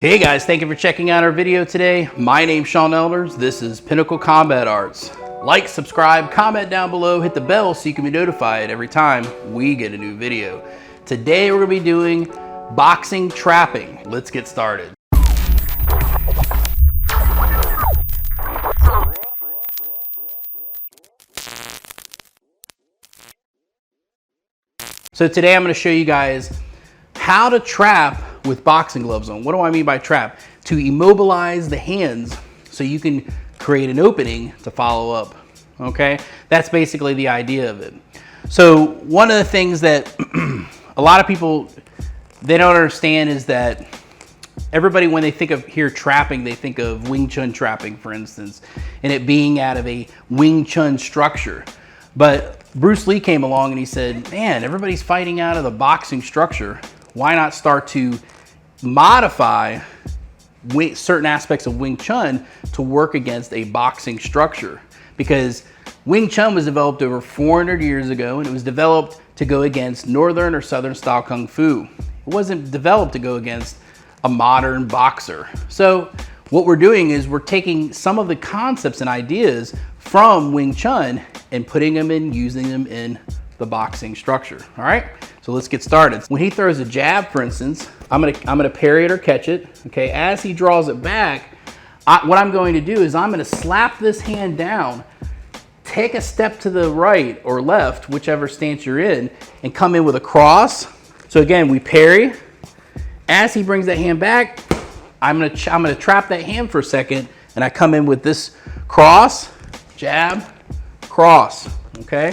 Hey guys, thank you for checking out our video today. My name's Sean Elders. This is Pinnacle Combat Arts. Like, subscribe, comment down below, hit the bell so you can be notified every time we get a new video. Today we're gonna be doing boxing trapping. Let's get started. So today I'm gonna show you guys how to trap with boxing gloves on. What do I mean by trap? To immobilize the hands so you can create an opening to follow up, okay? That's basically the idea of it. So one of the things that a lot of people, they don't understand is that everybody, when they think of here trapping, they think of Wing Chun trapping, for instance, and it being out of a Wing Chun structure. But Bruce Lee came along and he said, man, everybody's fighting out of the boxing structure. Why not start to modify certain aspects of Wing Chun to work against a boxing structure? Because Wing Chun was developed over 400 years ago, and it was developed to go against Northern or Southern style Kung Fu. It wasn't developed to go against a modern boxer. So what we're doing is we're taking some of the concepts and ideas from Wing Chun and putting them in, using them in the boxing structure. All right, so let's get started. When he throws a jab, for instance, I'm gonna parry it or catch it. Okay, as he draws it back, what I'm going to do is I'm gonna slap this hand down, take a step to the right or left, whichever stance you're in, and come in with a cross. So again, we parry. As he brings that hand back, I'm gonna trap that hand for a second, and I come in with this cross, jab, cross. Okay.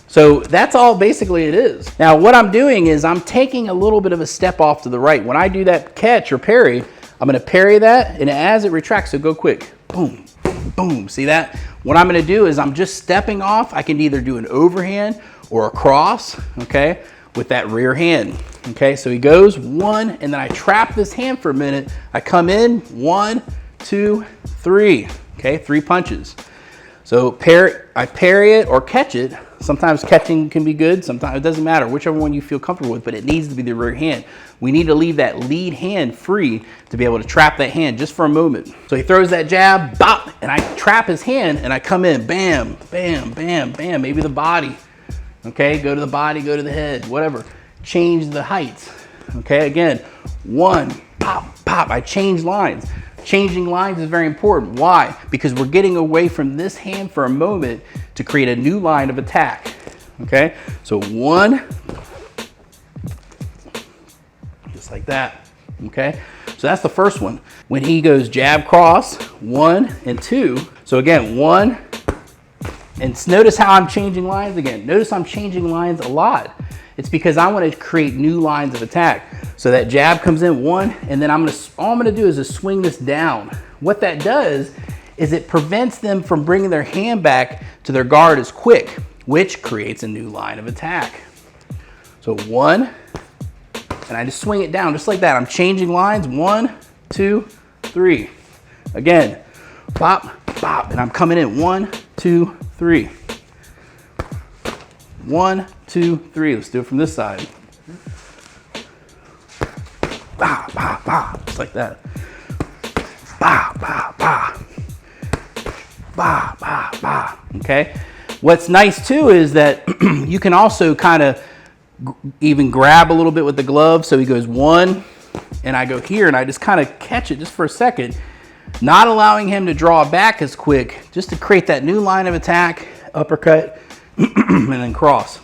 So that's all basically it is. Now what I'm doing is I'm taking a little bit of a step off to the right. When I do that catch or parry, I'm gonna parry that, and as it retracts, so go quick, boom, boom, see that? What I'm gonna do is I'm just stepping off. I can either do an overhand or a cross, okay, with that rear hand. Okay, so he goes one, and then I trap this hand for a minute. I come in, 1, 2, 3, okay, 3 punches. So I parry it or catch it. Sometimes catching can be good, sometimes it doesn't matter, whichever one you feel comfortable with, but it needs to be the rear hand. We need to leave that lead hand free to be able to trap that hand just for a moment. So he throws that jab, bop, and I trap his hand, and I come in, bam, bam, bam, bam, maybe the body. Okay, go to the body, go to the head, whatever. Change the heights. Okay, again, 1, pop, pop, I change lines. Changing lines is very important. Why? Because we're getting away from this hand for a moment to create a new line of attack. Okay, so 1, just like that. Okay, so that's the first one. When he goes jab, cross, 1 and 2. So again, 1, and notice how I'm changing lines again. Notice I'm changing lines a lot. It's because I want to create new lines of attack. So that jab comes in 1, and then all I'm gonna do is just swing this down. What that does is it prevents them from bringing their hand back to their guard as quick, which creates a new line of attack. So 1, and I just swing it down just like that. I'm changing lines, 1, 2, 3. Again, bop, bop, and I'm coming in 1, 2, 3. 1, 2, 3. Let's do it from this side. Bah, bah, bah. Just like that. Bah, bah, bah. Bah, bah, bah. Okay. What's nice too is that you can also kind of even grab a little bit with the glove. So he goes 1, and I go here, and I just kind of catch it just for a second, not allowing him to draw back as quick, just to create that new line of attack, uppercut, and then cross.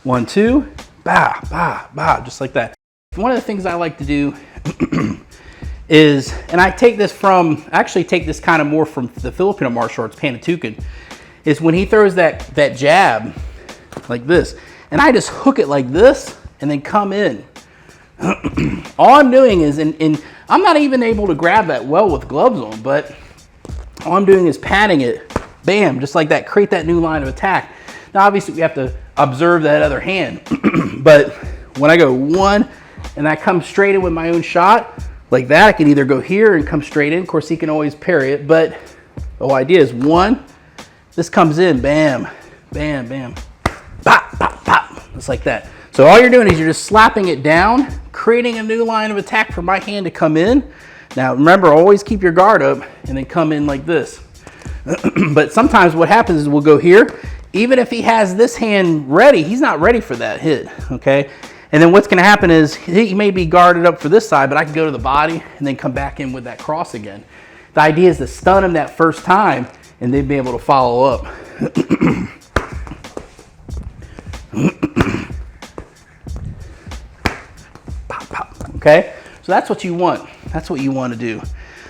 1, 2, bah, bah, bah, just like that. One of the things I like to do is, and I actually take this kind of more from the Filipino martial arts, Panatukan, is when he throws that jab like this, and I just hook it like this and then come in. All I'm doing is, and I'm not even able to grab that well with gloves on, but all I'm doing is patting it, bam, just like that, create that new line of attack. Now obviously we have to observe that other hand, but when I go 1, and I come straight in with my own shot, like that, I can either go here and come straight in. Of course, he can always parry it, but the whole idea is 1, this comes in, bam, bam, bam, pop, pop, pop, just like that. So all you're doing is you're just slapping it down, creating a new line of attack for my hand to come in. Now remember, always keep your guard up and then come in like this. But sometimes what happens is we'll go here. Even if he has this hand ready, he's not ready for that hit, okay? And then what's gonna happen is he may be guarded up for this side, but I can go to the body and then come back in with that cross again. The idea is to stun him that first time and then be able to follow up. Pop, pop, okay? So that's what you want. That's what you want to do.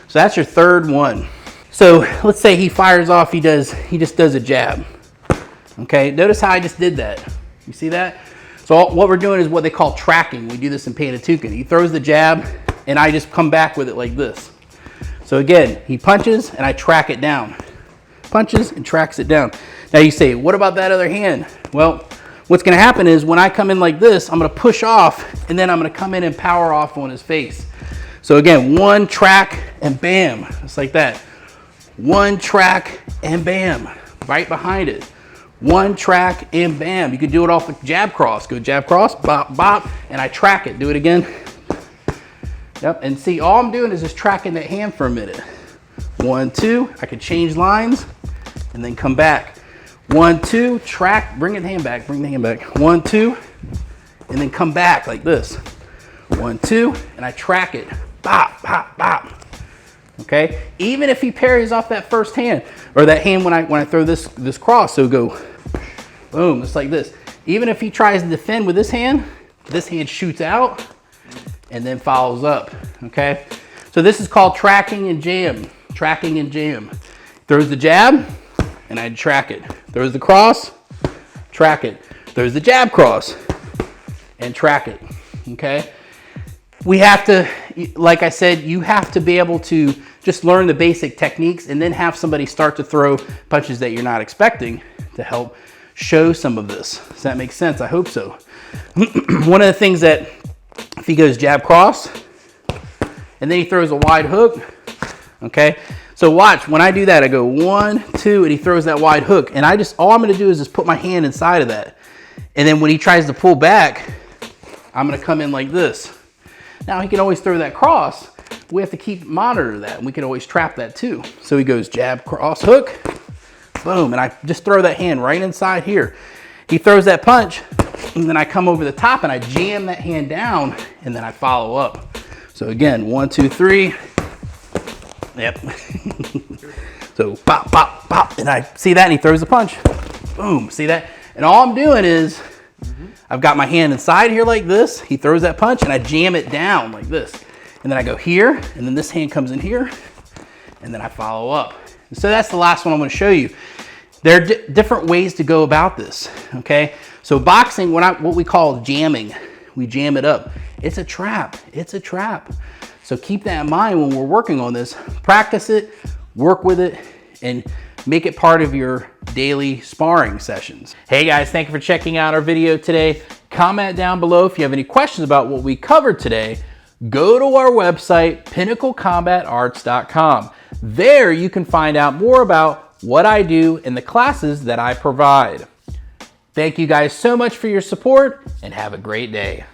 So that's your third one. So let's say he fires off, he just does a jab. Okay, notice how I just did that. You see that? So what we're doing is what they call tracking. We do this in Pinnacle. He throws the jab and I just come back with it like this. So again, he punches and I track it down. Punches and tracks it down. Now you say, what about that other hand? Well, what's gonna happen is when I come in like this, I'm gonna push off and then I'm gonna come in and power off on his face. So again, one track and bam, just like that. One track and bam, right behind it. One track and bam. You could do it off the jab cross. Go jab cross, bop, bop, and I track it. Do it again. Yep, and see, all I'm doing is just tracking that hand for a minute. 1, 2, I could change lines and then come back. 1, 2, track, bring the hand back, bring the hand back. 1, 2, and then come back like this. 1, 2, and I track it. Bop, bop, bop. Okay, even if he parries off that first hand, or that hand when I throw this cross, so go boom, just like this. Even if he tries to defend with this hand shoots out and then follows up. Okay, so this is called tracking and jam. Tracking and jam. Throws the jab and I track it. Throws the cross, track it. Throws the jab cross and track it. Okay. We have to, like I said, you have to be able to just learn the basic techniques and then have somebody start to throw punches that you're not expecting to help show some of this. Does that make sense? I hope so. One of the things that, if he goes jab cross and then he throws a wide hook, okay? So watch, when I do that, I go 1, 2, and he throws that wide hook. And all I'm gonna do is just put my hand inside of that. And then when he tries to pull back, I'm gonna come in like this. Now he can always throw that cross. We have to monitor that, and we can always trap that too. So he goes jab, cross, hook, boom, and I just throw that hand right inside here. He throws that punch, and then I come over the top and I jam that hand down, and then I follow up. So again, 1, 2, 3. Yep. So pop, pop, pop, and I see that, and he throws the punch. Boom, see that? And all I'm doing is, I've got my hand inside here like this. He throws that punch and I jam it down like this. And then I go here, and then this hand comes in here, and then I follow up. So that's the last one I'm gonna show you. There are different ways to go about this, okay? So boxing, what we call jamming, we jam it up. It's a trap, it's a trap. So keep that in mind when we're working on this. Practice it, work with it, and make it part of your daily sparring sessions. Hey guys, thank you for checking out our video today. Comment down below if you have any questions about what we covered today. Go to our website, pinnaclecombatarts.com. There you can find out more about what I do and the classes that I provide. Thank you guys so much for your support and have a great day.